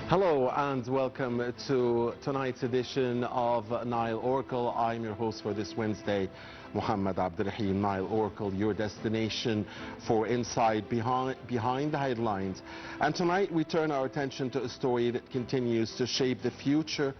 Hello and welcome to tonight's edition of Nile Oracle. I'm your host for this Wednesday, Muhammad Abdurrahim. Nile Oracle, your destination for insight behind the headlines. And tonight we turn our attention to a story that continues to shape the future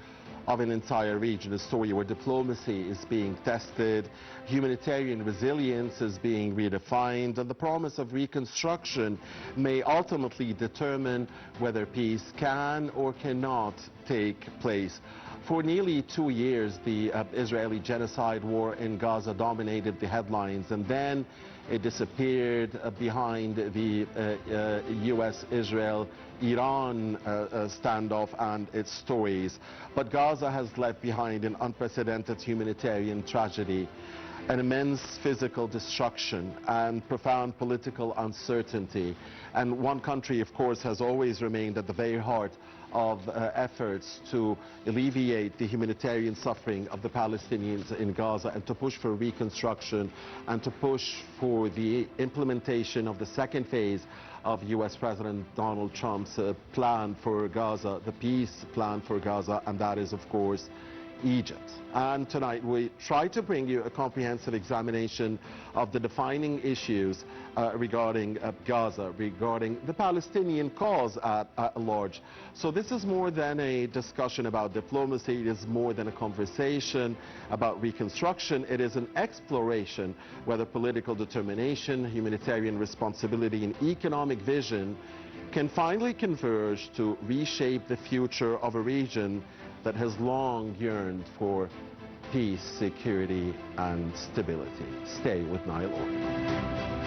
of an entire region, a story where diplomacy is being tested, humanitarian resilience is being redefined, and the promise of reconstruction may ultimately determine whether peace can or cannot take place. For nearly 2 years, the Israeli genocide war in Gaza dominated the headlines, and then it disappeared behind the US-Israel-Iran standoff and its stories. But Gaza has left behind an unprecedented humanitarian tragedy, an immense physical destruction and profound political uncertainty. And one country, of course, has always remained at the very heart of efforts to alleviate the humanitarian suffering of the Palestinians in Gaza and to push for reconstruction and to push for the implementation of the second phase of US President Donald Trump's plan for Gaza, the peace plan for Gaza, and that is, of course, Egypt. And tonight we try to bring you a comprehensive examination of the defining issues regarding Gaza, regarding the Palestinian cause at large. So this is more than a discussion about diplomacy, it is more than a conversation about reconstruction, it is an exploration whether political determination, humanitarian responsibility and economic vision can finally converge to reshape the future of a region that has long yearned for peace, security and stability. Stay with Nile Oracle.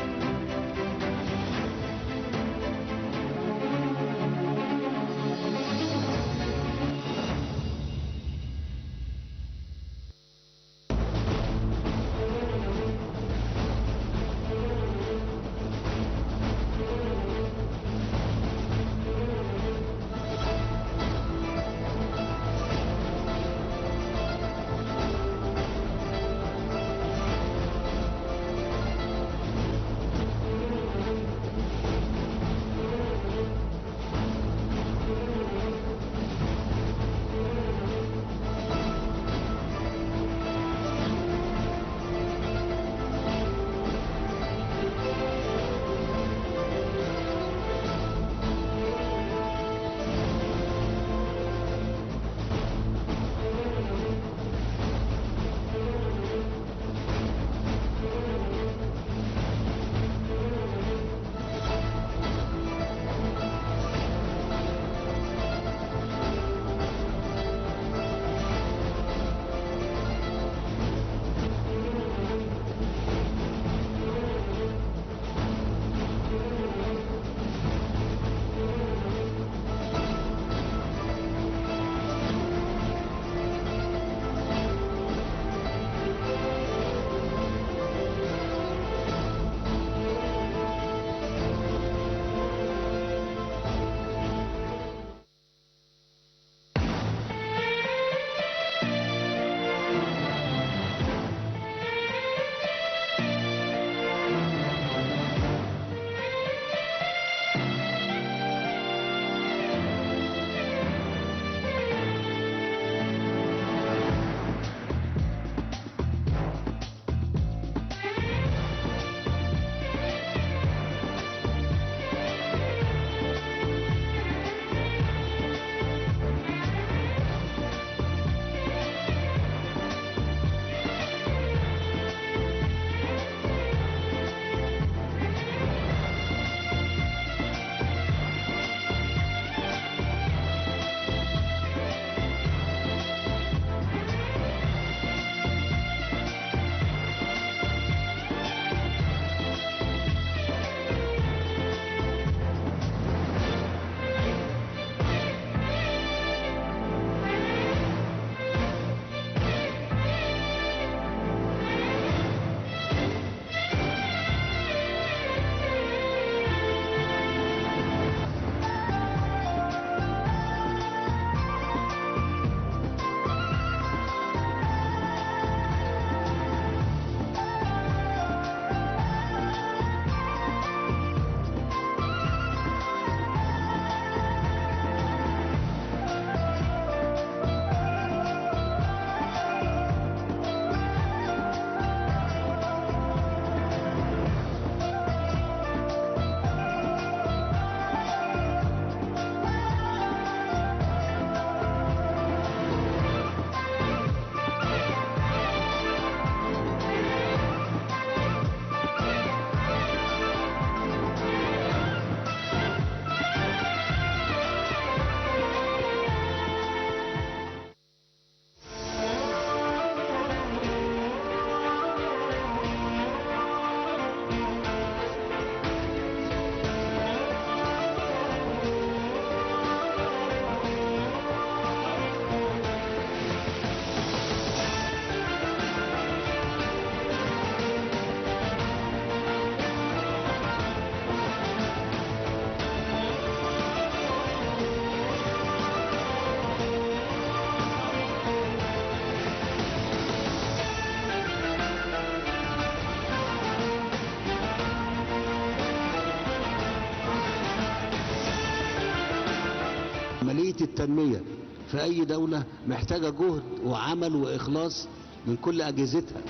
التنمية في أي دولة محتاجة جهد وعمل وإخلاص من كل أجهزتها.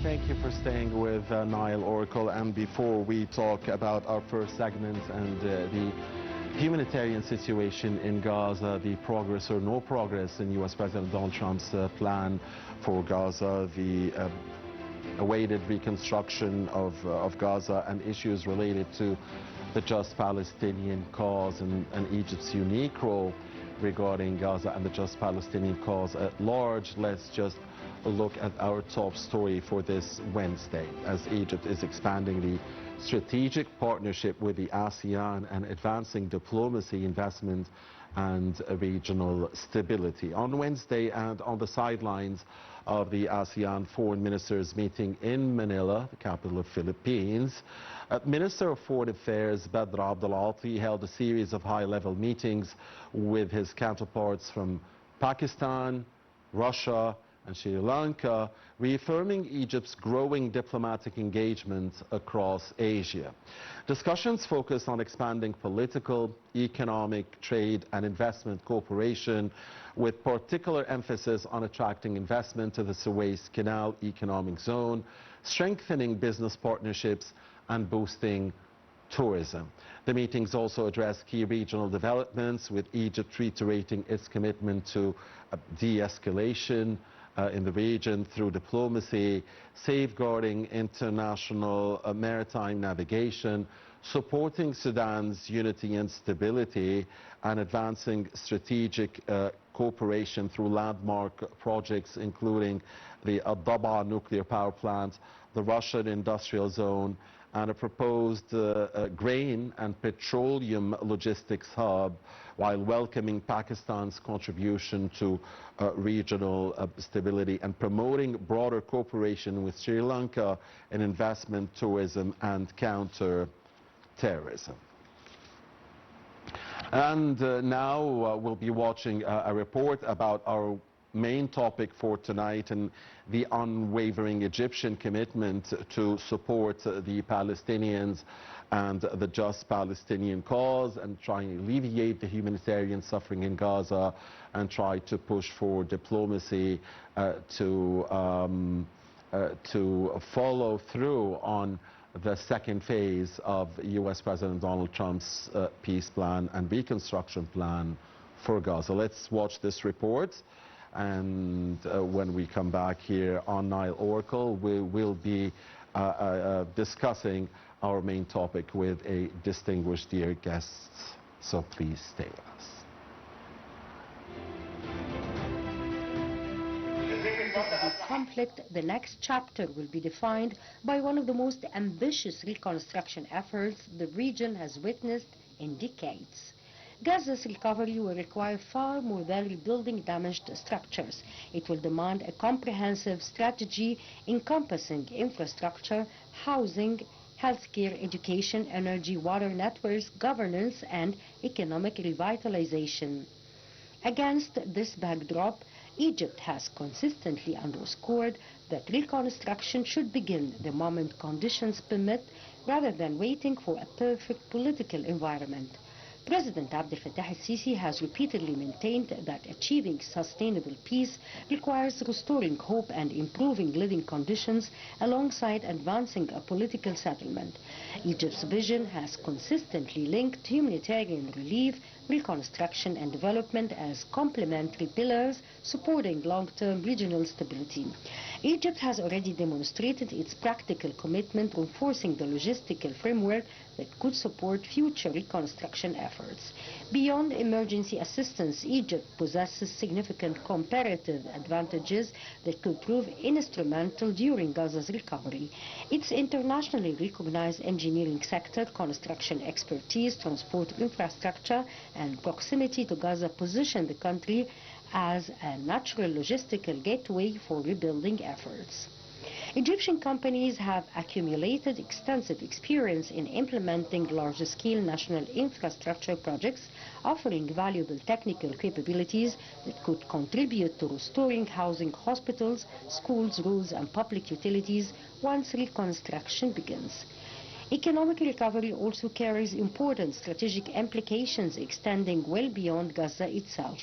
Thank you for staying with Nile Oracle. And before we talk about our first segment and the humanitarian situation in Gaza, the progress or no progress in U.S. President Donald Trump's plan for Gaza, the awaited reconstruction of Gaza, and issues related to the just Palestinian cause and Egypt's unique role regarding Gaza and the just Palestinian cause at large, let's just look at our top story for this Wednesday, as Egypt is expanding the strategic partnership with the ASEAN and advancing diplomacy, investment and regional stability. On Wednesday, and on the sidelines of the ASEAN foreign ministers meeting in Manila, the capital of Philippines, Minister of Foreign Affairs Badr Abdulati held a series of high-level meetings with his counterparts from Pakistan, Russia and Sri Lanka, reaffirming Egypt's growing diplomatic engagement across Asia. Discussions focused on expanding political, economic, trade and investment cooperation, with particular emphasis on attracting investment to the Suez Canal economic zone, strengthening business partnerships and boosting tourism. The meetings also addressed key regional developments, with Egypt reiterating its commitment to de-escalation in the region through diplomacy, safeguarding international maritime navigation, supporting Sudan's unity and stability, and advancing strategic cooperation through landmark projects including the Adaba nuclear power plant, the Russian industrial zone, and a proposed grain and petroleum logistics hub, while welcoming Pakistan's contribution to regional stability and promoting broader cooperation with Sri Lanka in investment, tourism and counter-terrorism. And now we'll be watching a report about our main topic for tonight, and the unwavering Egyptian commitment to support the Palestinians and the just Palestinian cause, and trying to alleviate the humanitarian suffering in Gaza, and try to push for diplomacy to follow through on the second phase of U.S. President Donald Trump's peace plan and reconstruction plan for Gaza. Let's watch this report, and when we come back here on Nile Oracle, we will be discussing our main topic with a distinguished dear guest. So please stay with us. The conflict, the next chapter will be defined by one of the most ambitious reconstruction efforts the region has witnessed in decades. Gaza's recovery will require far more than rebuilding damaged structures. It will demand a comprehensive strategy encompassing infrastructure, housing, healthcare, education, energy, water networks, governance, and economic revitalization. Against this backdrop, Egypt has consistently underscored that reconstruction should begin the moment conditions permit, rather than waiting for a perfect political environment. President Abdel Fattah el-Sisi has repeatedly maintained that achieving sustainable peace requires restoring hope and improving living conditions alongside advancing a political settlement. Egypt's vision has consistently linked humanitarian relief, reconstruction and development as complementary pillars supporting long-term regional stability. Egypt has already demonstrated its practical commitment, reinforcing the logistical framework that could support future reconstruction efforts. Beyond emergency assistance, Egypt possesses significant comparative advantages that could prove instrumental during Gaza's recovery. Its internationally recognized engineering sector, construction expertise, transport infrastructure, and proximity to Gaza position the country as a natural logistical gateway for rebuilding efforts. Egyptian companies have accumulated extensive experience in implementing large-scale national infrastructure projects, offering valuable technical capabilities that could contribute to restoring housing, hospitals, schools, roads, and public utilities once reconstruction begins. Economic recovery also carries important strategic implications extending well beyond Gaza itself.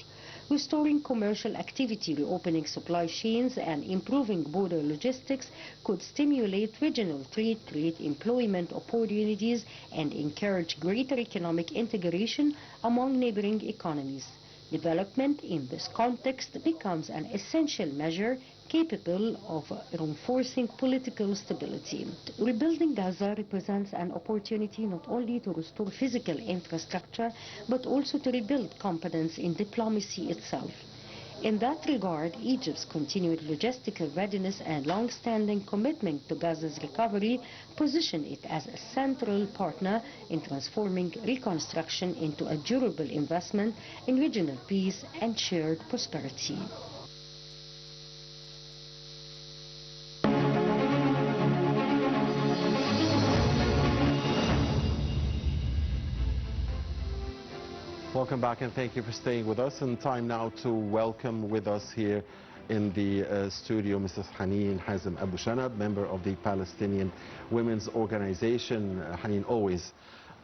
Restoring commercial activity, reopening supply chains, and improving border logistics could stimulate regional trade, create employment opportunities, and encourage greater economic integration among neighboring economies. Development in this context becomes an essential measure capable of reinforcing political stability. Rebuilding Gaza represents an opportunity not only to restore physical infrastructure, but also to rebuild confidence in diplomacy itself. In that regard, Egypt's continued logistical readiness and long-standing commitment to Gaza's recovery position it as a central partner in transforming reconstruction into a durable investment in regional peace and shared prosperity. Welcome back, and thank you for staying with us. And time now to welcome with us here in the studio Mrs. Haneen Abu Shanab, member of the Palestinian Women's Organization. Haneen, always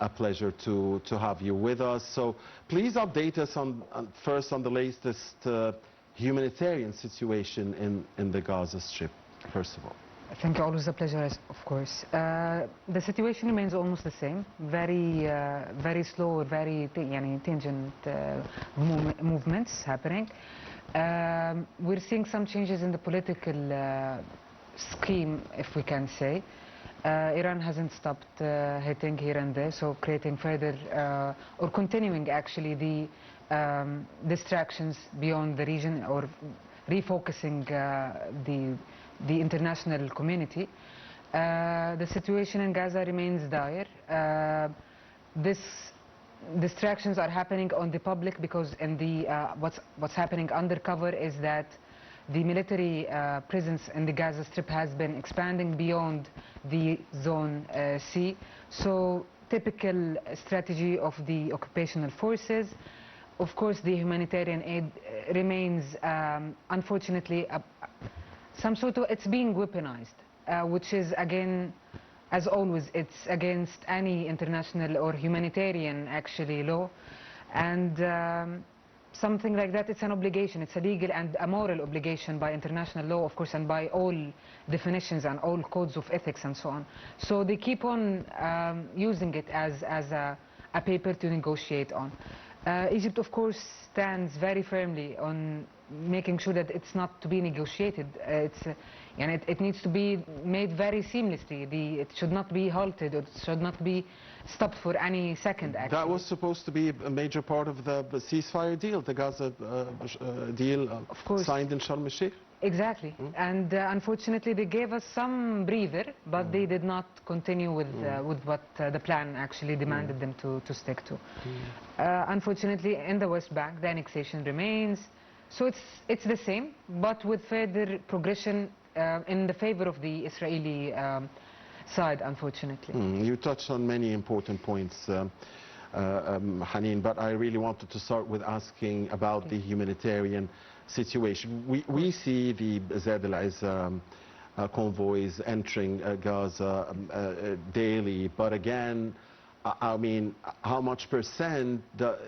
a pleasure to have you with us. So please update us first on the latest humanitarian situation in the Gaza Strip, first of all. Thank you. Always a pleasure, of course. The situation remains almost the same. Very slow, very tangent movements happening. We're seeing some changes in the political scheme, if we can say. Iran hasn't stopped hitting here and there, so creating further or continuing actually the distractions beyond the region, or refocusing the international community. The situation in Gaza remains dire. These distractions are happening on the public because in the what's happening undercover is that the military presence in the Gaza Strip has been expanding beyond the Zone C. So typical strategy of the occupational forces. Of course, the humanitarian aid remains, unfortunately, it's being weaponized, which is, again, as always, it's against any international or humanitarian, actually, law. And something like that, it's an obligation. It's a legal and a moral obligation by international law, of course, and by all definitions and all codes of ethics and so on. So they keep on using it as a paper to negotiate on. Egypt, of course, stands very firmly on making sure that it's not to be negotiated. It needs to be made very seamlessly. It should not be halted, or it should not be stopped for any second, actually. That was supposed to be a major part of the ceasefire deal, the Gaza deal of course, signed in Sharm el-Sheikh. Exactly. And unfortunately, they gave us some breather, but they did not continue with what the plan actually demanded them to stick to. Unfortunately, in the West Bank, the annexation remains. So it's the same, but with further progression in the favor of the Israeli side, unfortunately. You touched on many important points, Haneen, but I really wanted to start with asking about the humanitarian situation. We see the Zaid al-Izz convoys entering Gaza daily, but again, I mean, how much percent does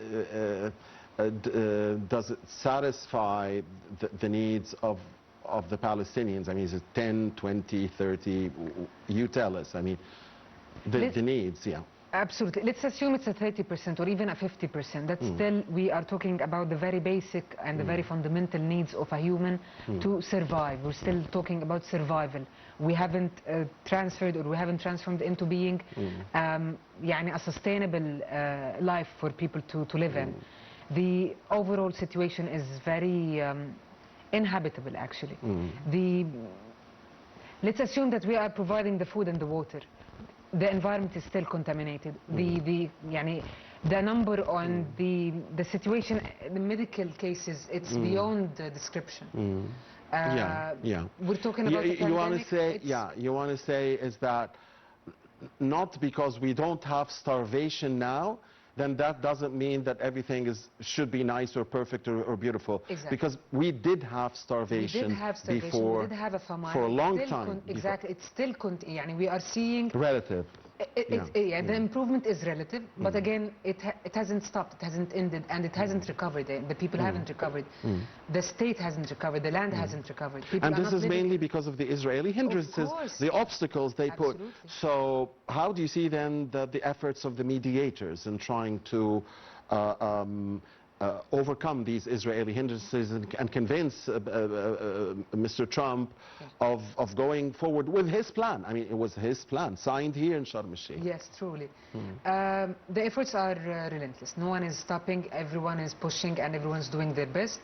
it satisfy the needs of the Palestinians? I mean, is it 10, 20, 30? You tell us. I mean, the needs, yeah. Absolutely. Let's assume it's a 30% or even a 50%. That's still, we are talking about the very basic and the very fundamental needs of a human to survive. We're still talking about survival. We haven't transferred or we haven't transformed into being يعني a sustainable life for people to live in. The overall situation is very inhabitable, actually. Let's assume that we are providing the food and the water. The environment is still contaminated. The number on the situation, the medical cases, it's beyond description. We're talking about you want to say, you want to say is that not because we don't have starvation now, then that doesn't mean that everything should be nice or perfect or beautiful. Exactly. Because we did have starvation, before, we did have a famine. for a long time. Exactly, it's still, we are seeing... Relative. The improvement is relative, but again, it hasn't stopped, it hasn't ended, and it hasn't recovered. The people haven't recovered. The state hasn't recovered, the land hasn't recovered. People and this is mainly because of the Israeli hindrances, the obstacles they put. So how do you see then the efforts of the mediators in trying to overcome these Israeli hindrances and convince Mr. Trump of going forward with his plan? I mean, it was his plan, signed here in Sharm el-Sheikh. Yes, truly. The efforts are relentless. No one is stopping, everyone is pushing, and everyone's doing their best.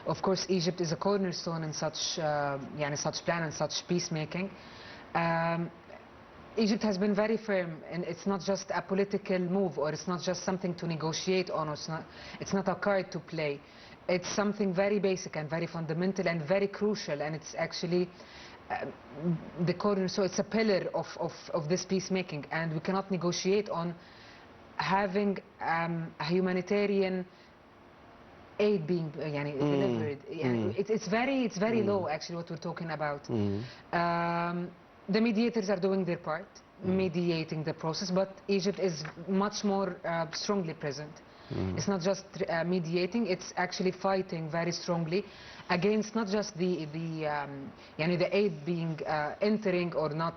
Of course, Egypt is a cornerstone in such such plan and such peacemaking. Egypt has been very firm, and it's not just a political move, or it's not just something to negotiate on, or it's not a card to play. It's something very basic and very fundamental and very crucial, and it's actually the corner, so it's a pillar of this peacemaking, and we cannot negotiate on having a humanitarian aid being delivered. It's very low, actually, what we're talking about. The mediators are doing their part, mediating the process, but Egypt is much more strongly present. It's not just mediating, it's actually fighting very strongly against not just the aid being entering or not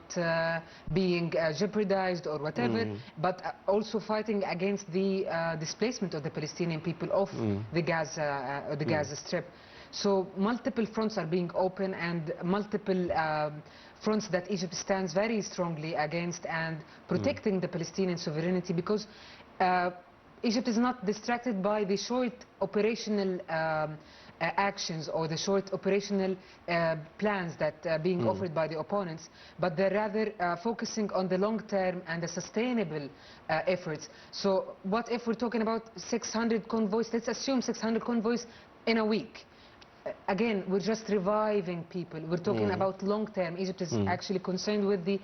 being jeopardized or whatever, but also fighting against the displacement of the Palestinian people off the Gaza Strip. So multiple fronts are being open, and multiple fronts that Egypt stands very strongly against and protecting the Palestinian sovereignty, because Egypt is not distracted by the short operational actions or the short operational plans that are being offered by the opponents, but they're rather focusing on the long-term and the sustainable efforts. So what if we're talking about 600 convoys? Let's assume 600 convoys in a week. Again, we're just reviving people. We're talking about long-term. Egypt is actually concerned with the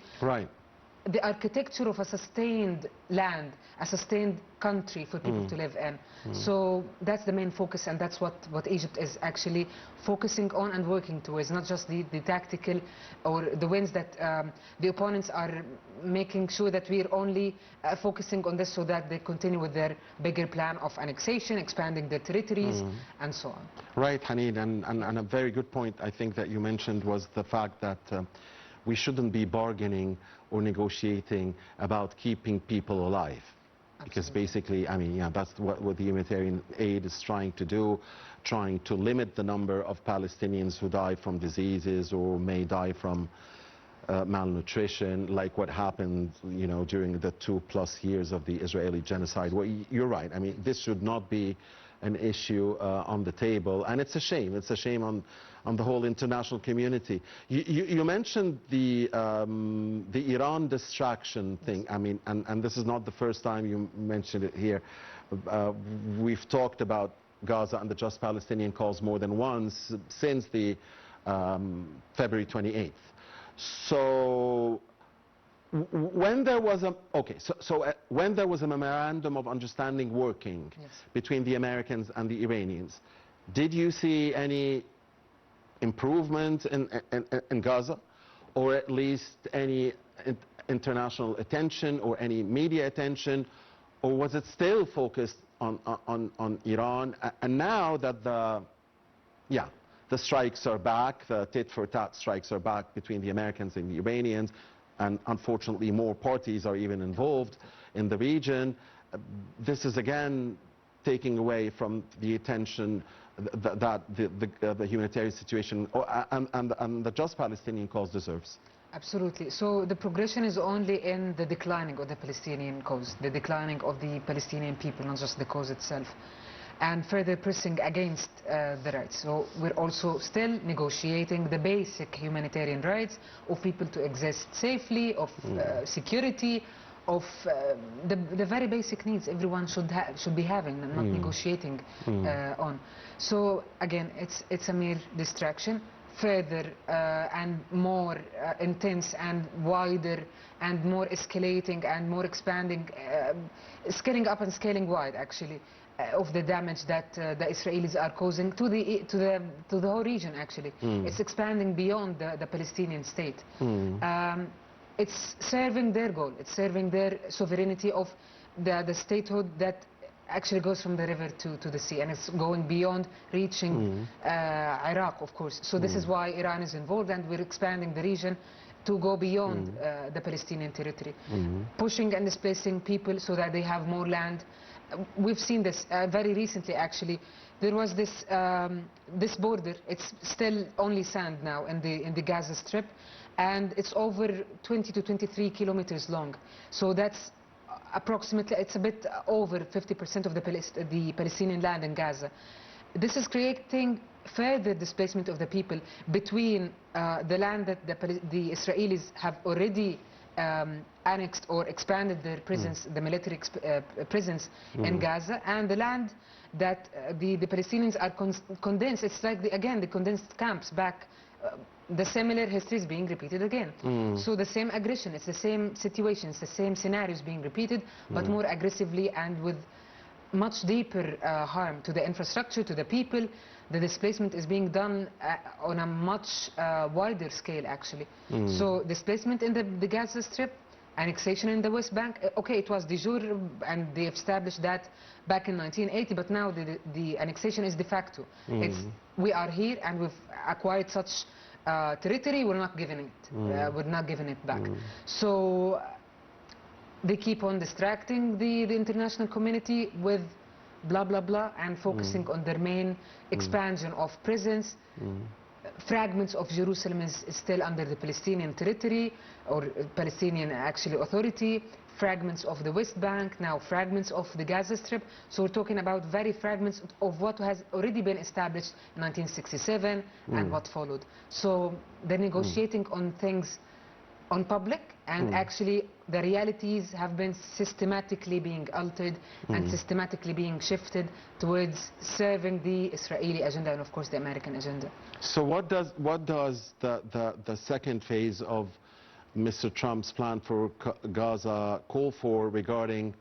architecture of a sustained land, a sustained country for people to live in. So that's the main focus, and that's what Egypt is actually focusing on and working towards, not just the tactical or the wins that the opponents are making sure that we're only focusing on this so that they continue with their bigger plan of annexation, expanding their territories, and so on. Right, Haneen, and a very good point I think that you mentioned was the fact that we shouldn't be bargaining or negotiating about keeping people alive. Because basically, I mean, that's what the humanitarian aid is trying to do, trying to limit the number of Palestinians who die from diseases or may die from malnutrition, like what happened, during the 2+ years of the Israeli genocide. Well, you're right. I mean, this should not be an issue on the table, and it's a shame. It's a shame on the whole international community. You mentioned the Iran distraction thing. I mean, and this is not the first time you mentioned it here. We've talked about Gaza and the Just Palestinian cause more than once since the February 28th. So when there was when there was a memorandum of understanding working between the Americans and the Iranians, did you see any improvement in Gaza, or at least any international attention or any media attention, or was it still focused on Iran? And now that the strikes are back, the tit-for-tat strikes are back between the Americans and the Iranians, and unfortunately more parties are even involved in the region, this is again taking away from the attention that the humanitarian situation and the just Palestinian cause deserves. Absolutely. So the progression is only in the declining of the Palestinian cause, the declining of the Palestinian people, not just the cause itself, and further pressing against the rights. So we're also still negotiating the basic humanitarian rights of people to exist safely, of security, of the very basic needs everyone should be having and not negotiating on. So again, it's a mere distraction. Further and more intense and wider and more escalating and more expanding, scaling up and scaling wide actually, of the damage that the Israelis are causing to the whole region actually. It's expanding beyond the Palestinian state. It's serving their goal. It's serving their sovereignty of the statehood that actually goes from the river to the sea, and it's going beyond reaching Iraq, of course. So this is why Iran is involved, and we're expanding the region to go beyond the Palestinian territory, pushing and displacing people so that they have more land. We've seen this very recently, actually. There was this this border. It's still only sand now in the Gaza Strip, and it's over 20 to 23 kilometers long. So that's approximately, it's a bit over 50% of the Palestinian land in Gaza. This is creating further displacement of the people between the land that the Israelis have already annexed or expanded their presence, the military presence in Gaza, and the land that the Palestinians are condensed. It's like, again, the condensed camps back. The similar history is being repeated again. So the same aggression, it's the same situation, it's the same scenarios being repeated, but more aggressively and with much deeper harm to the infrastructure, to the people. The displacement is being done on a much wider scale, actually. So displacement in the Gaza Strip, annexation in the West Bank, okay, it was de jure, and they established that back in 1980, but now the annexation is de facto. We are here and we've acquired such territory, we're not giving it. We're not giving it back. So they keep on distracting the international community with blah, blah, blah, and focusing on their main expansion of presence. Fragments of Jerusalem is still under the Palestinian territory, or Palestinian actually authority. Fragments of the West Bank, now fragments of the Gaza Strip. So we're talking about very fragments of what has already been established in 1967 and what followed. So they're negotiating on things on public, and actually the realities have been systematically being altered and systematically being shifted towards serving the Israeli agenda and of course the American agenda. So what does the second phase of Mr. Trump's plan for Gaza call for regarding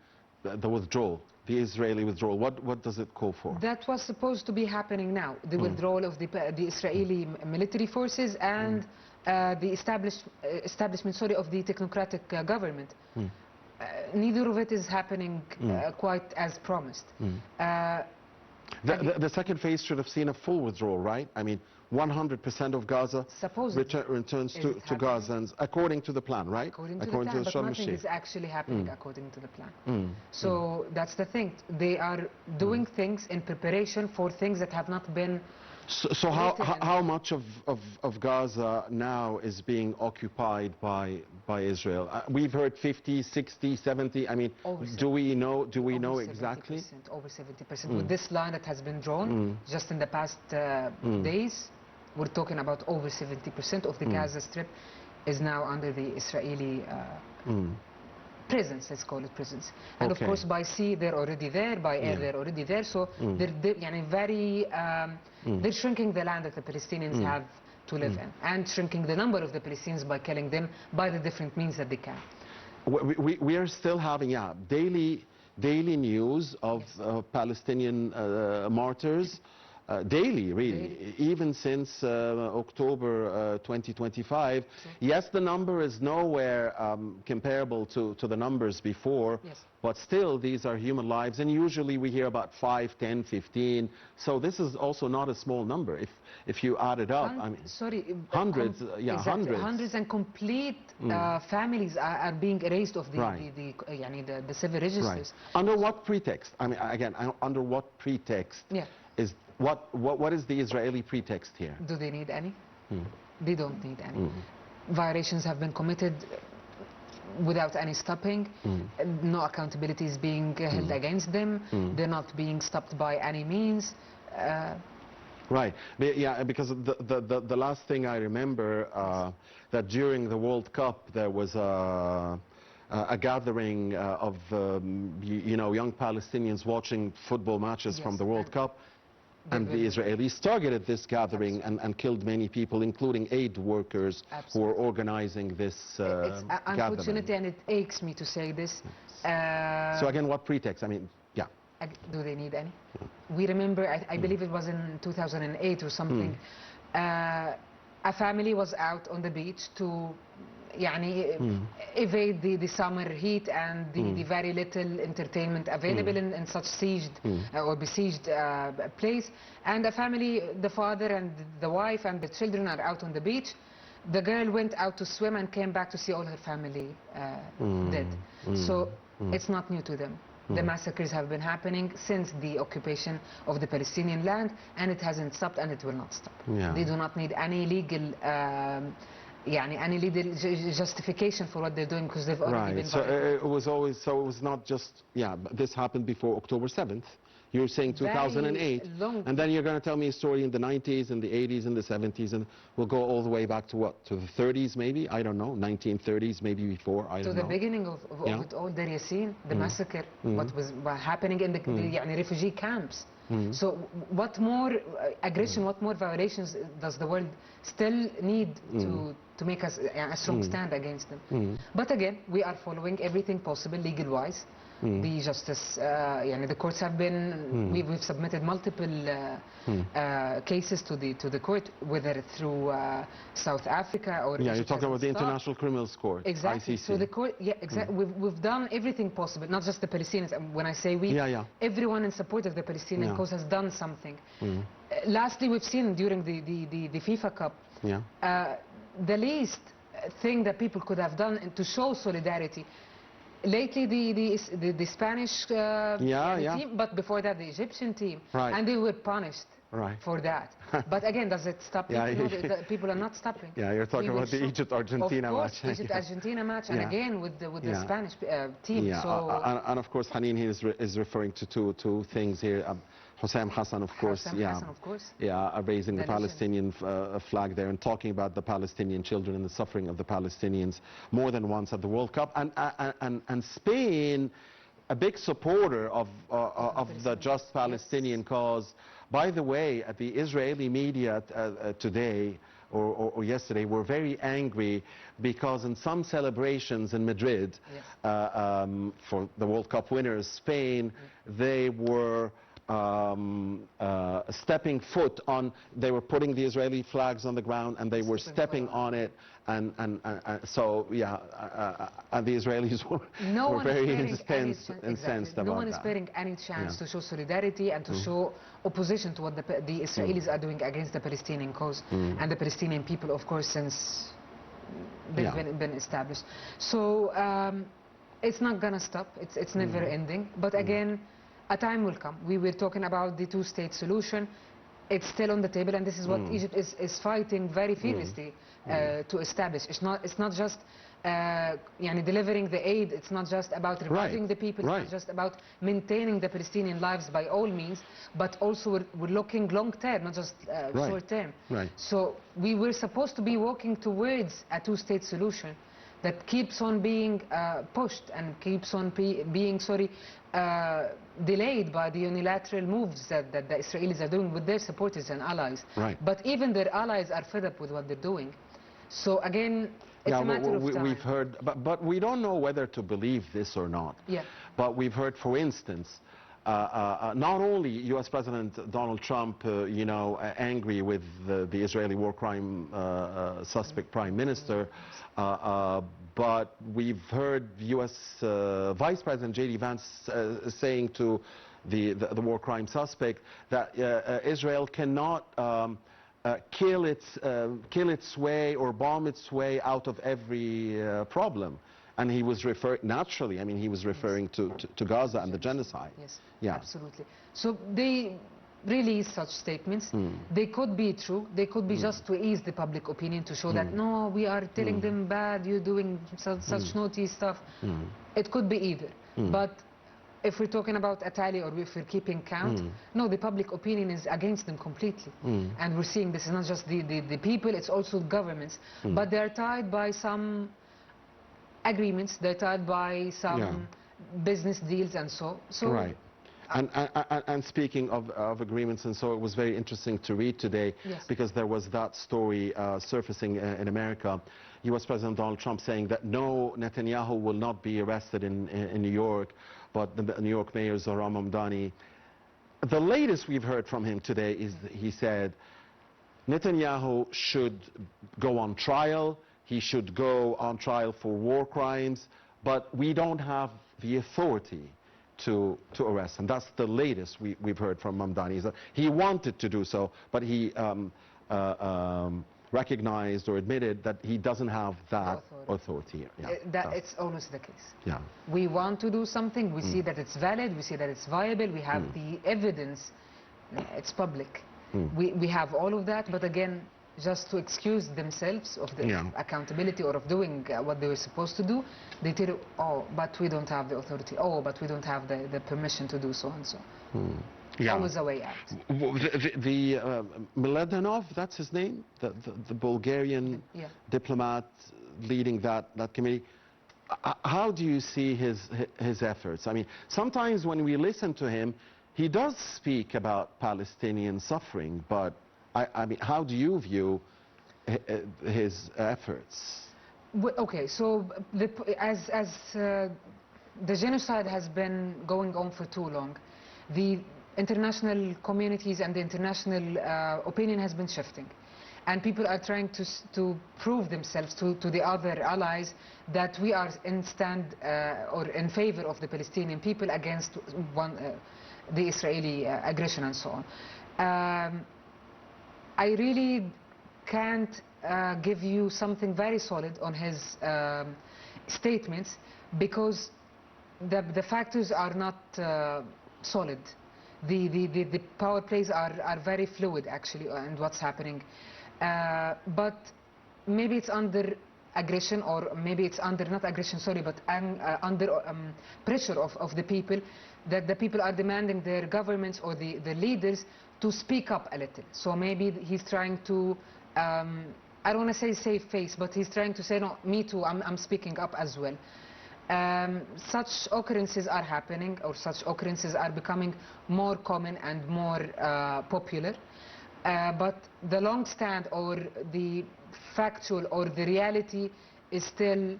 the withdrawal, the Israeli withdrawal? What does it call for? That was supposed to be happening now, the withdrawal of the Israeli military forces and the establishment of the technocratic government. Neither of it is happening quite as promised. The second phase should have seen a full withdrawal, right? I mean, 100% of Gaza returns to Gazans, according to the plan, right? According to the plan, but nothing is actually happening according to the plan. So that's the thing. They are doing things in preparation for things that have not been. So how much of Gaza now is being occupied by Israel? We've heard 50, 60, 70. I mean, do we know exactly? Over 70%. With this line that has been drawn just in the past days, we're talking about over 70% of the Gaza Strip is now under the Israeli presence, let's call it presence. And of course by sea they're already there, by air they're already there, so they're shrinking the land that the Palestinians have to live in, and shrinking the number of the Palestinians by killing them by the different means that they can. We are still having daily news of Palestinian martyrs daily, really, even since October 2025. Yes, the number is nowhere comparable to the numbers before, Yes. but still, these are human lives, and usually we hear about 5, 10, 15. So this is also not a small number. If you add it up, I mean, hundreds, yeah, exactly, hundreds. and complete families are being erased of the Right. the civil registers. Right. Under what pretext? I mean, again, under what pretext? Yeah. Is what is the Israeli pretext here? Do they need any? They don't need any. Violations have been committed without any stopping. No accountability is being held against them. They're not being stopped by any means. Right. Yeah, because the last thing I remember that during the World Cup there was a gathering of young Palestinians watching football matches from the World Cup. And the Israelis targeted this gathering and killed many people, including aid workers who were organizing this Unfortunately, gathering. and it aches me to say this. So again, what pretext? I mean, yeah. Do they need any? We remember, I believe it was in 2008 or something, a family was out on the beach to evade the summer heat and the very little entertainment available in such sieged or besieged place. And the family, the father and the wife and the children are out on the beach. The girl went out to swim and came back to see all her family dead. So it's not new to them. The massacres have been happening since the occupation of the Palestinian land, and it hasn't stopped, and it will not stop. Yeah. They do not need any legal any legal justification for what they're doing, because they've already been so it was not just, this happened before October 7th. You're saying 2008, and then you're going to tell me a story in the 90s, and the 80s, and the 70s, and we'll go all the way back to what? To the 30s, maybe? I don't know. 1930s, maybe before. I don't know. To the beginning of it all, there you see the massacre, what was happening in the refugee camps. So what more aggression, what more violations does the world still need to make us a strong stand against them? But again, we are following everything possible legal-wise. The justice, the courts have been, we've submitted multiple cases to the court, whether through South Africa or you're talking about the International Criminal Court, exactly. ICC. So the court, exactly. We've done everything possible, not just the Palestinians. And when I say we, everyone in support of the Palestinian cause has done something. Lastly, we've seen during the FIFA Cup, the least thing that people could have done to show solidarity. Lately, the Spanish team, but before that, the Egyptian team, and they were punished for that. But again, does it stop people? No, the people are not stopping. Yeah, you're talking about the Egypt-Argentina match. Egypt-Argentina match, and again with the Spanish team. Yeah, so and of course, Haneen is referring to two things here. Hussein Hassan, of course, raising the Palestinian flag there and talking about the Palestinian children and the suffering of the Palestinians more than once at the World Cup. And Spain, a big supporter of the just Palestinian cause. By the way, at the Israeli media today or yesterday were very angry because in some celebrations in Madrid for the World Cup winners, Spain, they were stepping foot on, they were putting the Israeli flags on the ground and they were stepping on it, and so and the Israelis were very incensed about that. No one is sparing any chance to show solidarity and to show opposition to what the Israelis are doing against the Palestinian cause and the Palestinian people, of course, since they've been established. So it's not gonna stop. It's never ending. But again, a time will come. We were talking about the two-state solution. It's still on the table, and this is what Egypt is fighting very fiercely to establish. It's not just delivering the aid. It's not just about reviving the people. It's not just about maintaining the Palestinian lives by all means, but also we're looking long-term, not just short-term. So we were supposed to be working towards a two-state solution that keeps on being pushed and keeps on being delayed by the unilateral moves that the Israelis are doing with their supporters and allies. But even their allies are fed up with what they're doing. So again, it's a matter of time. We've heard, but we don't know whether to believe this or not. But we've heard, for instance, not only U.S. President Donald Trump, angry with the Israeli war crime suspect prime minister, but we've heard U.S. Vice President J.D. Vance saying to the war crime suspect that Israel cannot kill its way or bomb its way out of every problem. And he was naturally, I mean, he was referring to Gaza and the genocide. Yes, yeah. Absolutely. So they release such statements. They could be true. They could be just to ease the public opinion, to show that, no, we are telling them bad, you're doing such naughty stuff. It could be either. But if we're talking about a tally, or if we're keeping count, no, the public opinion is against them completely. And we're seeing this is not just the people, it's also governments. But they're tied by some agreements, they're tied by some business deals and so. Right. And speaking of agreements, and so it was very interesting to read today, because there was that story surfacing in America, U.S. President Donald Trump saying that no, Netanyahu will not be arrested in New York, but the New York Mayor Zohran Mamdani. The latest we've heard from him today is that he said Netanyahu should go on trial. He should go on trial for war crimes, but we don't have the authority to arrest him. That's the latest we've heard from Mamdani. He wanted to do so, but he recognized or admitted that he doesn't have that authority. It's always the case. Yeah. We want to do something, we see that it's valid, we see that it's viable, we have the evidence, it's public. We have all of that, but again, just to excuse themselves of the accountability or of doing what they were supposed to do, they tell you, oh, but we don't have the authority, oh, but we don't have the permission to do so and so. Always a way out. The Miledanov, that's his name, the Bulgarian diplomat leading that committee. How do you see his efforts? I mean, sometimes when we listen to him, he does speak about Palestinian suffering, but I mean, how do you view his efforts? Okay, so as the genocide has been going on for too long, the international communities and the international opinion has been shifting. And people are trying to prove themselves to the other allies that we are or in favor of the Palestinian people against the Israeli aggression and so on. I really can't give you something very solid on his statements, because the factors are not solid. The power plays are very fluid, actually, and what's happening. But maybe it's under aggression, or maybe it's under, not aggression, sorry, but under pressure of the people, that the people are demanding their governments or the leaders to speak up a little. So maybe he's trying to, I don't want to say save face, but he's trying to say, no, me too, I'm speaking up as well. Such occurrences are happening, or such occurrences are becoming more common and more popular. But the long stand, or the factual, or the reality is still,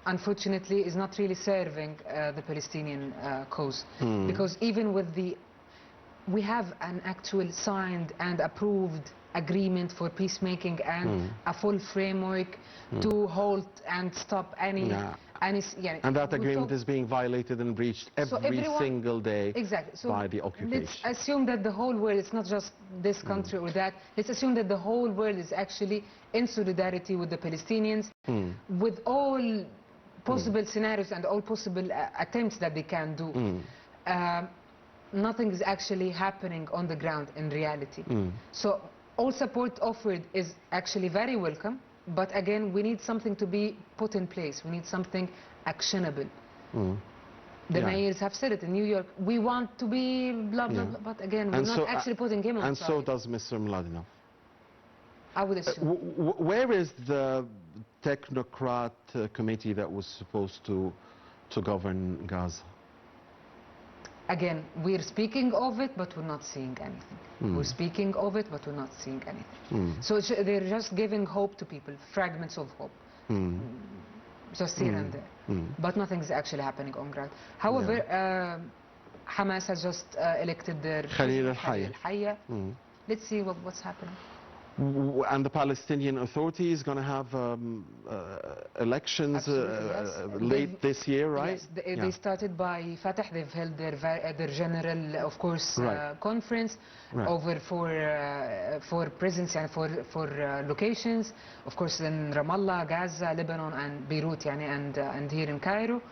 unfortunately, is not really serving the Palestinian cause. Because even with we have an actual signed and approved agreement for peacemaking and a full framework to halt and stop any... And that agreement is being violated and breached every single day by the occupation. Let's assume that the whole world, it's not just this country or that, let's assume that the whole world is actually in solidarity with the Palestinians, with all possible scenarios and all possible attempts that they can do. Nothing is actually happening on the ground in reality. So all support offered is actually very welcome, but again, we need something to be put in place. We need something actionable. The mayors have said it in New York. We want to be blah, blah, blah, but again, we're not actually putting him on trial. And so does Mr. Mladenov. I would assume. Where is the technocrat committee that was supposed to govern Gaza? Again, we're speaking of it, but we're not seeing anything. We're speaking of it, but we're not seeing anything. So they're just giving hope to people, fragments of hope, just here and there. But nothing's actually happening on ground. However, Hamas has just elected their Khalil Khalil al-Hayya. al-Hayya. Let's see what's happening. And the Palestinian Authority is going to have elections late this year, right? Yes, they started by Fatah. They've held their general, of course, conference over for prisons and for locations, of course, in Ramallah, Gaza, Lebanon, and Beirut, and here in Cairo,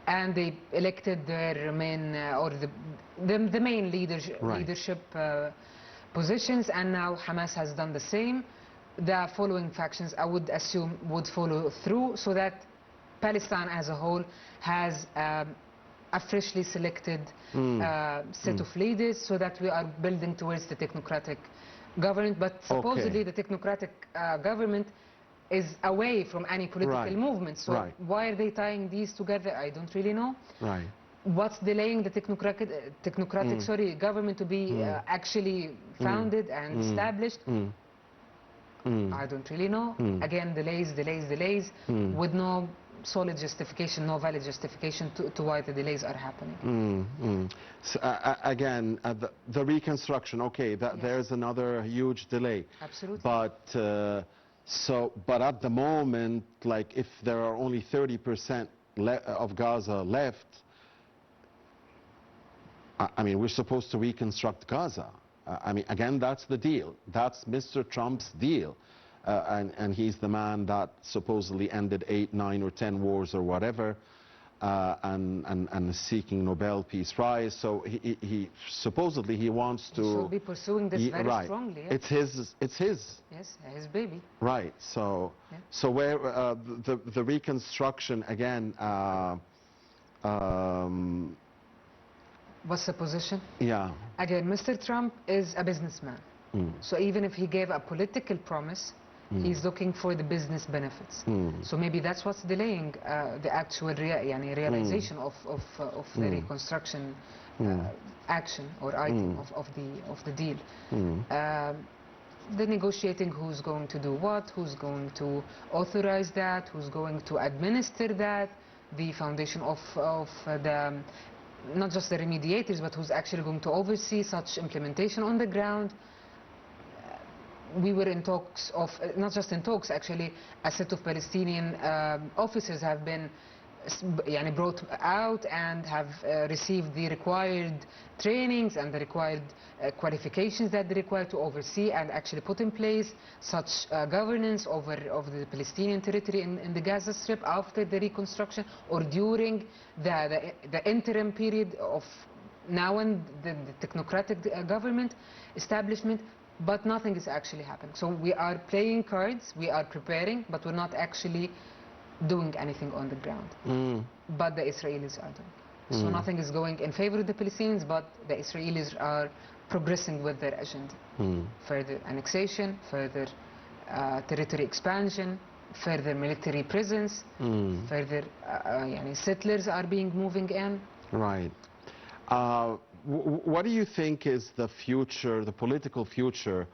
and they elected their main or the main leadership positions, and now Hamas has done the same. The following factions, I would assume, would follow through, so that Palestine as a whole has a freshly selected set of leaders, so that we are building towards the technocratic government. But supposedly the technocratic government is away from any political movement. So why are they tying these together? I don't really know. What's delaying the technocratic government to be actually founded and established? I don't really know. Again, delays, with no solid justification, no valid justification to why the delays are happening. So, again, the reconstruction, there's another huge delay. Absolutely. But but at the moment, like, if there are only 30% of Gaza left, I mean, we're supposed to reconstruct Gaza. I mean, again, that's the deal. That's Mr. Trump's deal. And he's the man that supposedly ended 8, 9, or 10 wars or whatever, and is seeking Nobel Peace Prize. So he supposedly he wants to... He should be pursuing this very strongly. Yeah? It's his. Yes, his baby. Right. So, so where the reconstruction, again... What's the position? Yeah. Again, Mr. Trump is a businessman. So even if he gave a political promise, he's looking for the business benefits. So maybe that's what's delaying the actual realization of the reconstruction action or item of the deal. The negotiating who's going to do what, who's going to authorize that, who's going to administer that, the foundation of the... not just the remediators, but who's actually going to oversee such implementation on the ground. We were in talks of, not just in talks, actually, a set of Palestinian officers have been brought out and have received the required trainings and the required qualifications that they require to oversee and actually put in place such governance over the Palestinian territory in the Gaza Strip after the reconstruction or during the interim period of now and the technocratic government establishment. But nothing is actually happening. So we are playing cards, we are preparing, but we're not actually doing anything on the ground. But the Israelis are doing. So nothing is going in favor of the Palestinians, but the Israelis are progressing with their agenda. Further annexation, further territory expansion, further military presence, further settlers are moving in. Right. What do you think is the future, the political future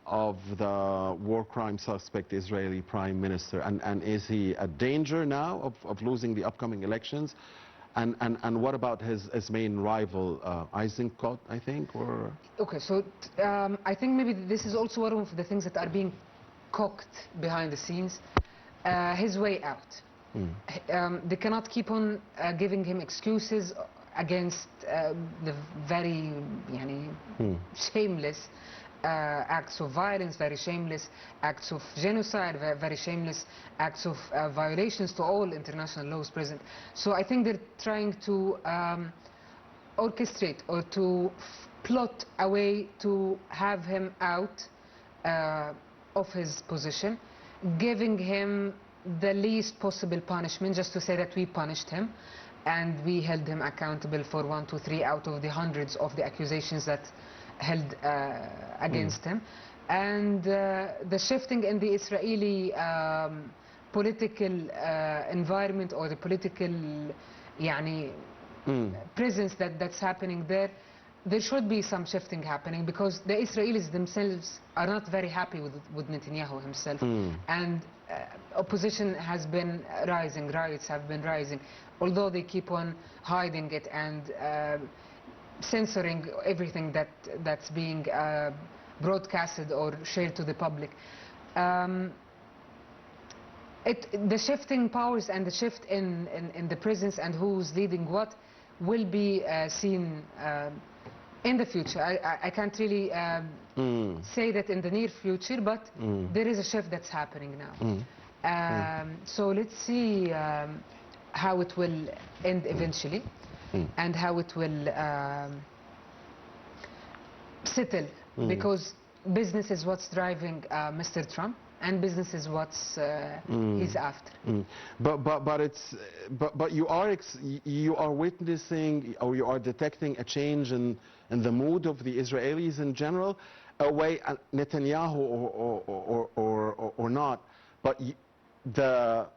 of the war crime suspect Israeli Prime Minister? And is he a danger now of losing the upcoming elections? And what about his main rival, Eisenkot, I think? Or okay, so I think maybe this is also one of the things that are being cooked behind the scenes. His way out. They cannot keep on giving him excuses against the very shameless acts of violence, very shameless acts of genocide, very shameless acts of violations to all international laws present. So I think they're trying to orchestrate or to plot a way to have him out of his position, giving him the least possible punishment, just to say that we punished him and we held him accountable for 1, 2, 3 out of the hundreds of the accusations that held against him. And the shifting in the Israeli political environment or the political presence that's happening there, there should be some shifting happening, because the Israelis themselves are not very happy with Netanyahu himself. And opposition has been rising, riots have been rising, although they keep on hiding it and censoring everything that's being broadcasted or shared to the public. The shifting powers and the shift in the prisons and who's leading what will be seen in the future. I can't really say that in the near future, but there is a shift that's happening now. So let's see how it will end eventually and how it will settle, because business is what's driving Mr. Trump, and business is what's he's after. But you are witnessing, or you are detecting a change in the mood of the Israelis in general, away Netanyahu or not, but the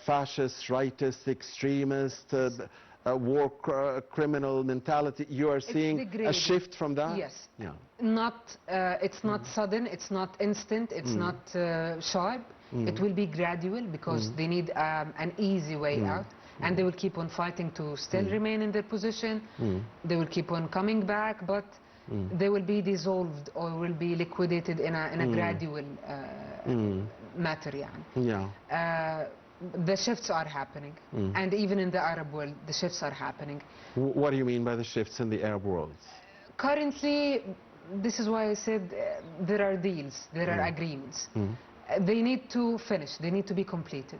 fascist, rightist, extremist, war criminal mentality, you are seeing a shift from that? Yes. Yeah. It's not sudden, it's not instant, it's not sharp. It will be gradual, because they need an easy way out, and they will keep on fighting to still remain in their position. They will keep on coming back, but they will be dissolved or will be liquidated in a gradual matter. Yeah. The shifts are happening, and even in the Arab world, the shifts are happening. What do you mean by the shifts in the Arab world? Currently, this is why I said there are deals, there are agreements. They need to finish, they need to be completed.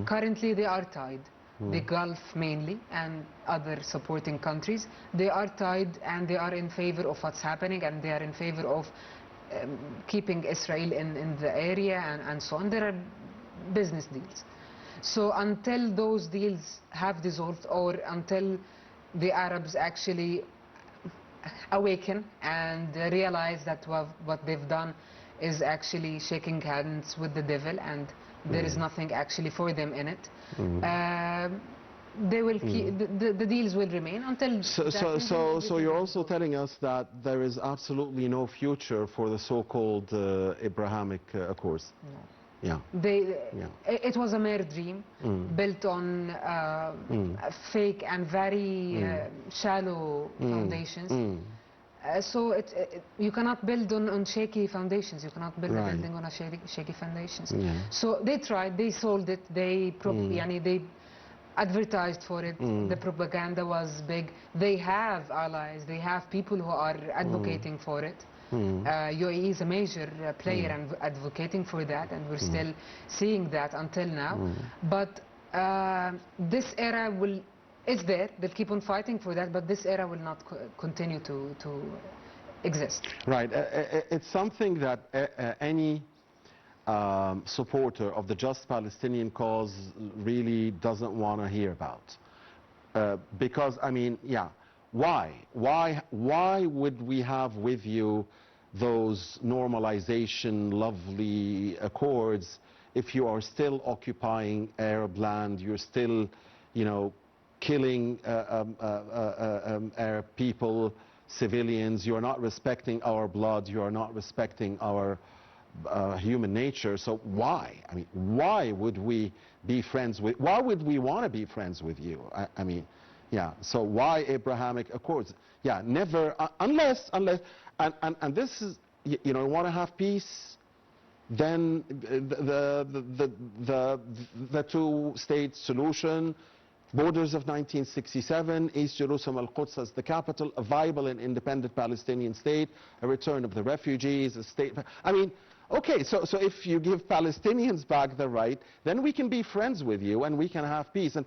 Currently, they are tied. The Gulf mainly, and other supporting countries, they are tied, and they are in favor of what's happening, and they are in favor of keeping Israel in the area, and so on. There are business deals. So until those deals have dissolved, or until the Arabs actually awaken and realize that what they've done is actually shaking hands with the devil, and there is nothing actually for them in it, they will keep, the deals will remain until... So you're also telling us that there is absolutely no future for the so-called Abrahamic Accords? No. Yeah. It was a mere dream built on fake and very shallow foundations. So you cannot build on shaky foundations. You cannot build a building on a shaky foundations. So they tried, they sold it, they advertised for it. The propaganda was big. They have allies, they have people who are advocating for it. UAE is a major player and advocating for that, and we're still seeing that until now. But this era is there. They'll keep on fighting for that, but this era will not continue to exist. Right. It's something that any supporter of the just Palestinian cause really doesn't want to hear about. Because, I mean, yeah. Why would we have with you those normalization, lovely accords if you are still occupying Arab land, you're still, killing Arab people, civilians, you're not respecting our blood, you are not respecting our human nature. So why? I mean, why would we be friends with, why would we want to be friends with you? I mean, yeah, so why Abrahamic Accords? Yeah, never, unless, and this is, want to have peace, then the two-state solution, borders of 1967, East Jerusalem, Al-Quds as the capital, a viable and independent Palestinian state, a return of the refugees, a state, I mean, okay, so if you give Palestinians back the right, then we can be friends with you and we can have peace.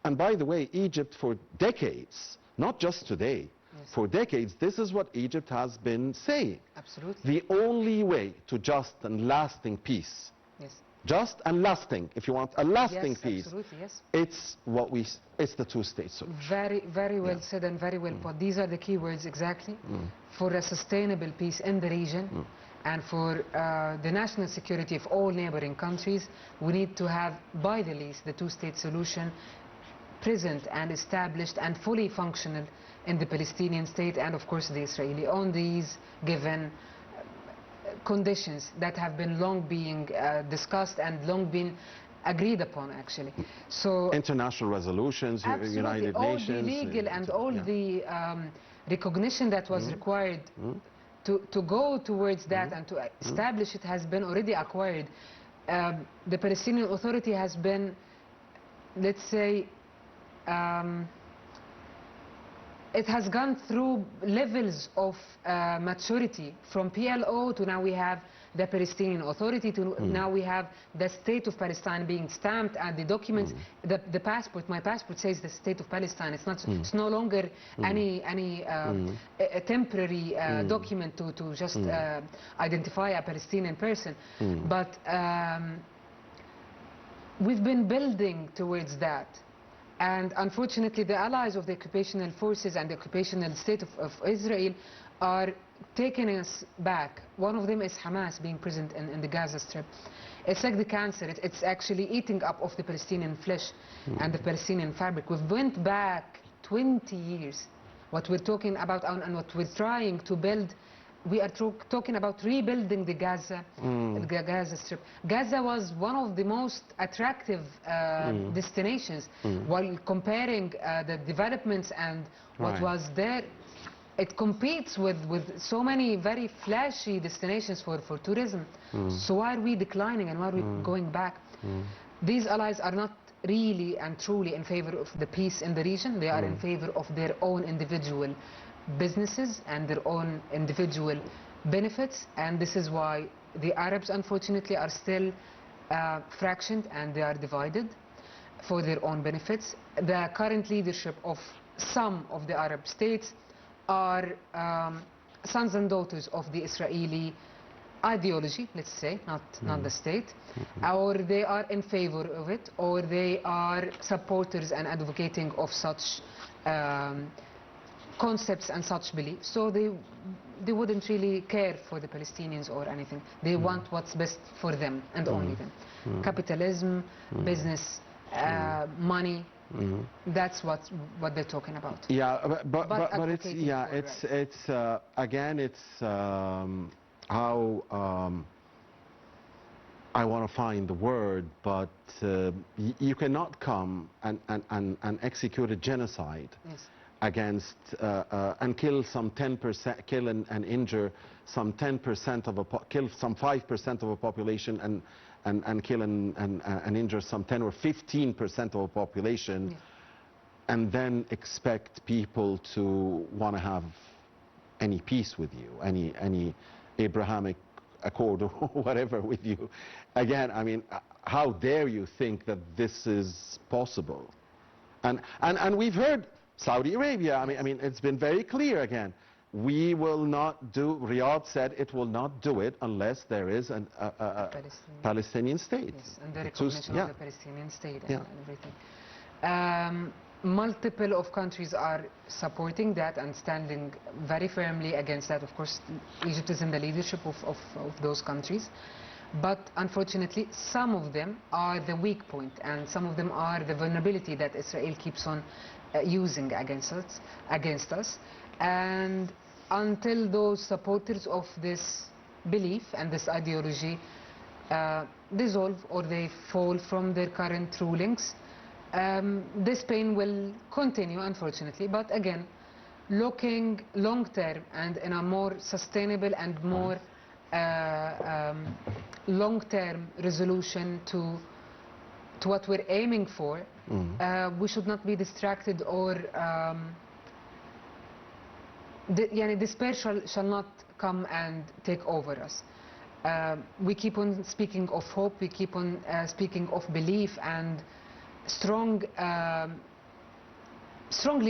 And by the way, Egypt for decades, not just today, for decades, this is what Egypt has been saying. Absolutely. The only way to just and lasting peace, just and lasting, if you want a lasting peace, absolutely, yes. It's the two-state solution. Very well said and very well put. These are the key words exactly for a sustainable peace in the region. And for the national security of all neighboring countries, we need to have, by the least, the two-state solution present and established and fully functional in the Palestinian state, and of course the Israeli, on these given conditions that have been long being discussed and long been agreed upon, actually. So international resolutions, United Nations, all the legal and all the recognition that was required to go towards that and to establish it has been already acquired. The Palestinian Authority has been, let's say, it has gone through levels of maturity, from PLO to now we have the Palestinian Authority, to now we have the State of Palestine being stamped, and the documents, the passport, my passport says the State of Palestine. It's not, it's no longer any a temporary document to just identify a Palestinian person. But we've been building towards that. And unfortunately, the allies of the occupational forces and the occupational state of Israel are taking us back. One of them is Hamas being present in the Gaza Strip. It's like the cancer. It's actually eating up of the Palestinian flesh and the Palestinian fabric. We've went back 20 years. What we're talking about and what we're trying to build, we are talking about rebuilding the Gaza Strip. Gaza was one of the most attractive destinations. While comparing the developments and what was there, it competes with so many very flashy destinations for tourism. So why are we declining and why are we going back? These allies are not really and truly in favor of the peace in the region. They are in favor of their own individual businesses and their own individual benefits, and this is why the Arabs unfortunately are still fractioned and they are divided for their own benefits. The current leadership of some of the Arab states are sons and daughters of the Israeli ideology, let's say, not the state, or they are in favor of it, or they are supporters and advocating of such concepts and such beliefs. So they wouldn't really care for the Palestinians or anything. They want what's best for them and only them. Capitalism, business, money. That's what they're talking about. Yeah, but it's again it's how I want to find the word, but you cannot come and execute a genocide against and kill some 10%, kill and injure some 10% of kill some 5% of a population and kill and injure some 10 or 15% of a population, and then expect people to want to have any peace with you, any Abrahamic accord or whatever with you. Again, I mean, how dare you think that this is possible? And we've heard Saudi Arabia, I mean, it's been very clear again. We will not do, Riyadh said it will not do it unless there is a Palestinian state. Yes, and the recognition of the Palestinian state and everything. Multiple of countries are supporting that and standing very firmly against that. Of course, Egypt is in the leadership of those countries. But unfortunately, some of them are the weak point, and some of them are the vulnerability that Israel keeps on using against us. And until those supporters of this belief and this ideology dissolve or they fall from their current rulings, this pain will continue, unfortunately. But again, looking long term and in a more sustainable and more long-term resolution to what we're aiming for, we should not be distracted or despair shall not come and take over us. We keep on speaking of hope, we keep on speaking of belief and strongly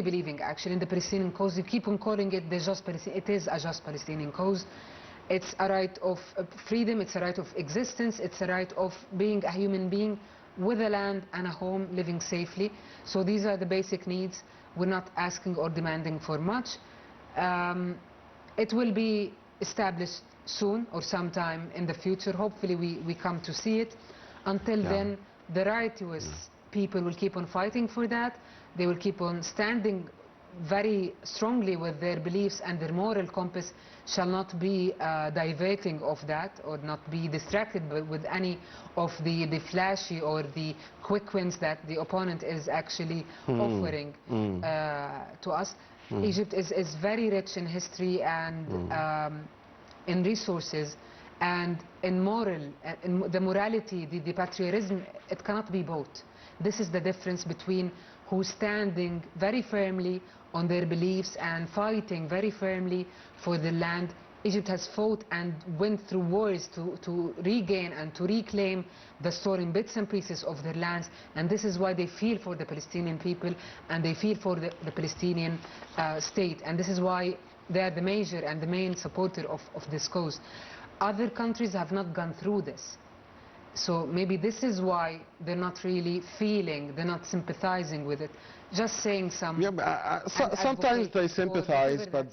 believing actually in the Palestinian cause. We keep on calling it the just Palestinian. It is a just Palestinian cause. It's a right of freedom, it's a right of existence, it's a right of being a human being with a land and a home, living safely. So these are the basic needs. We're not asking or demanding for much. It will be established soon or sometime in the future. Hopefully we come to see it. Until then, the righteous people will keep on fighting for that. They will keep on standing very strongly with their beliefs, and their moral compass shall not be diverting of that or not be distracted with any of the flashy or the quick wins that the opponent is actually offering to us. Egypt is very rich in history and in resources and in the morality, the patriotism. It cannot be bought. This is the difference between who's standing very firmly on their beliefs and fighting very firmly for the land. Egypt has fought and went through wars to regain and to reclaim the stolen bits and pieces of their lands, and this is why they feel for the Palestinian people and they feel for the Palestinian state, and this is why they are the major and the main supporter of this cause. Other countries have not gone through this, so maybe this is why they're not really feeling, they're not sympathizing with it. Just saying some. Yeah, but, sometimes they sympathize, but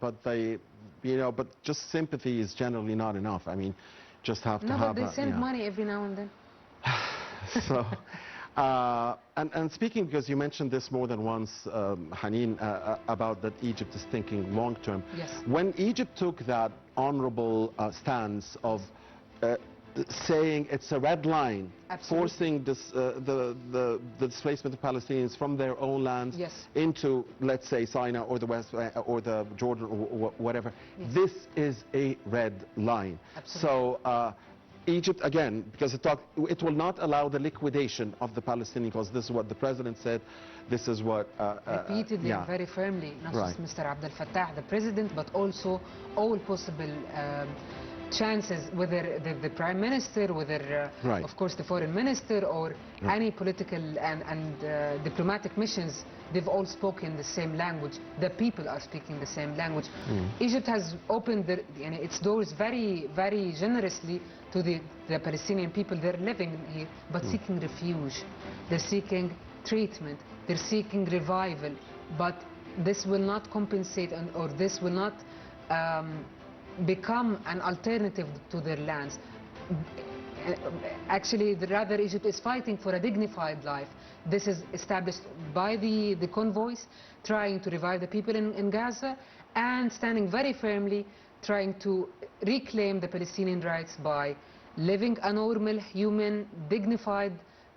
but they. But just sympathy is generally not enough. I mean, just have to have. No, but they send money every now and then. So, and speaking, because you mentioned this more than once, Haneen, about that Egypt is thinking long term. Yes. When Egypt took that honorable stance of saying it's a red line, Absolutely. forcing this, the displacement of Palestinians from their own lands Yes. into, let's say, Sinai or the West or the Jordan or whatever. Yes. This is a red line. Absolutely. So Egypt, again, because it will not allow the liquidation of the Palestinian cause. This is what the president said. This is what... repeatedly, very firmly, not just Mr. Abdel Fattah, the president, but also all possible chances, whether the prime minister, whether of course the foreign minister, or any political and diplomatic missions, they've all spoken the same language. The people are speaking the same language. Egypt has opened its doors very, very generously to the Palestinian people. They're living here, but seeking refuge. They're seeking treatment. They're seeking revival. But this will not compensate, or this will not become an alternative to their lands. Actually, rather, Egypt is fighting for a dignified life. This is established by the convoys, trying to revive the people in Gaza, and standing very firmly, trying to reclaim the Palestinian rights by living a normal, human, dignified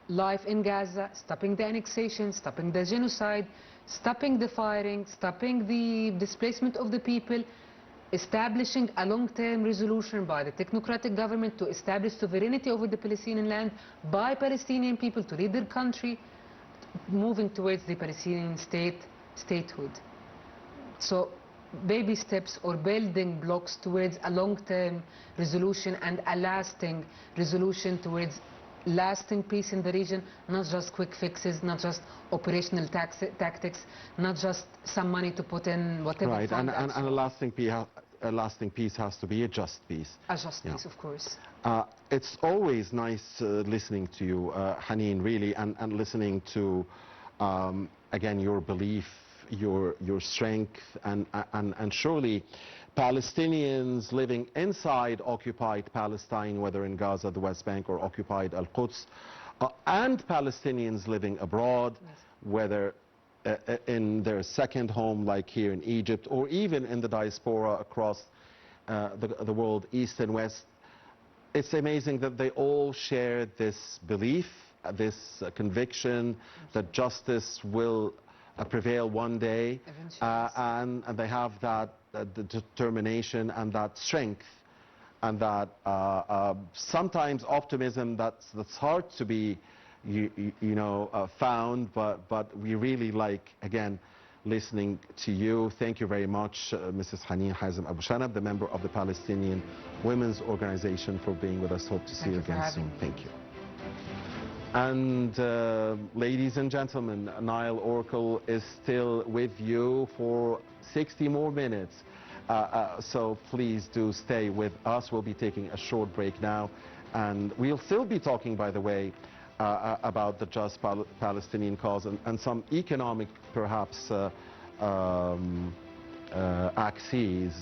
life in Gaza, stopping the annexation, stopping the genocide, stopping the firing, stopping the displacement of the people, establishing a long-term resolution by the technocratic government to establish sovereignty over the Palestinian land by Palestinian people to lead their country, moving towards the Palestinian statehood. So baby steps or building blocks towards a long-term resolution and a lasting resolution towards lasting peace in the region, not just quick fixes, not just operational tactics, not just some money to put in whatever. Right, and a lasting peace has to be a just peace. A just peace, of course. It's always nice listening to you, Haneen, really, and listening to, again, your belief, your strength, and surely Palestinians living inside occupied Palestine, whether in Gaza, the West Bank, or occupied Al-Quds, and Palestinians living abroad, whether in their second home like here in Egypt, or even in the diaspora across the world, east and west. It's amazing that they all share this belief, this conviction that justice will prevail one day, and they have that determination and that strength and that sometimes optimism that's hard to be found, but we really like, again, listening to you. Thank you very much, Mrs. Haneen Hazem Abu Shanab, the member of the Palestinian Women's Organization, for being with us. Hope to see you again soon. Thank you. And ladies and gentlemen, Nile Oracle is still with you for 60 more minutes. So please do stay with us. We'll be taking a short break now. And we'll still be talking, by the way, about the just Palestinian cause and some economic, perhaps, axes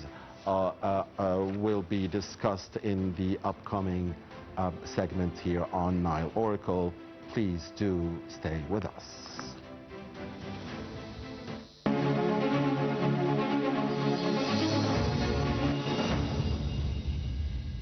will be discussed in the upcoming segment here on Nile Oracle. Please do stay with us.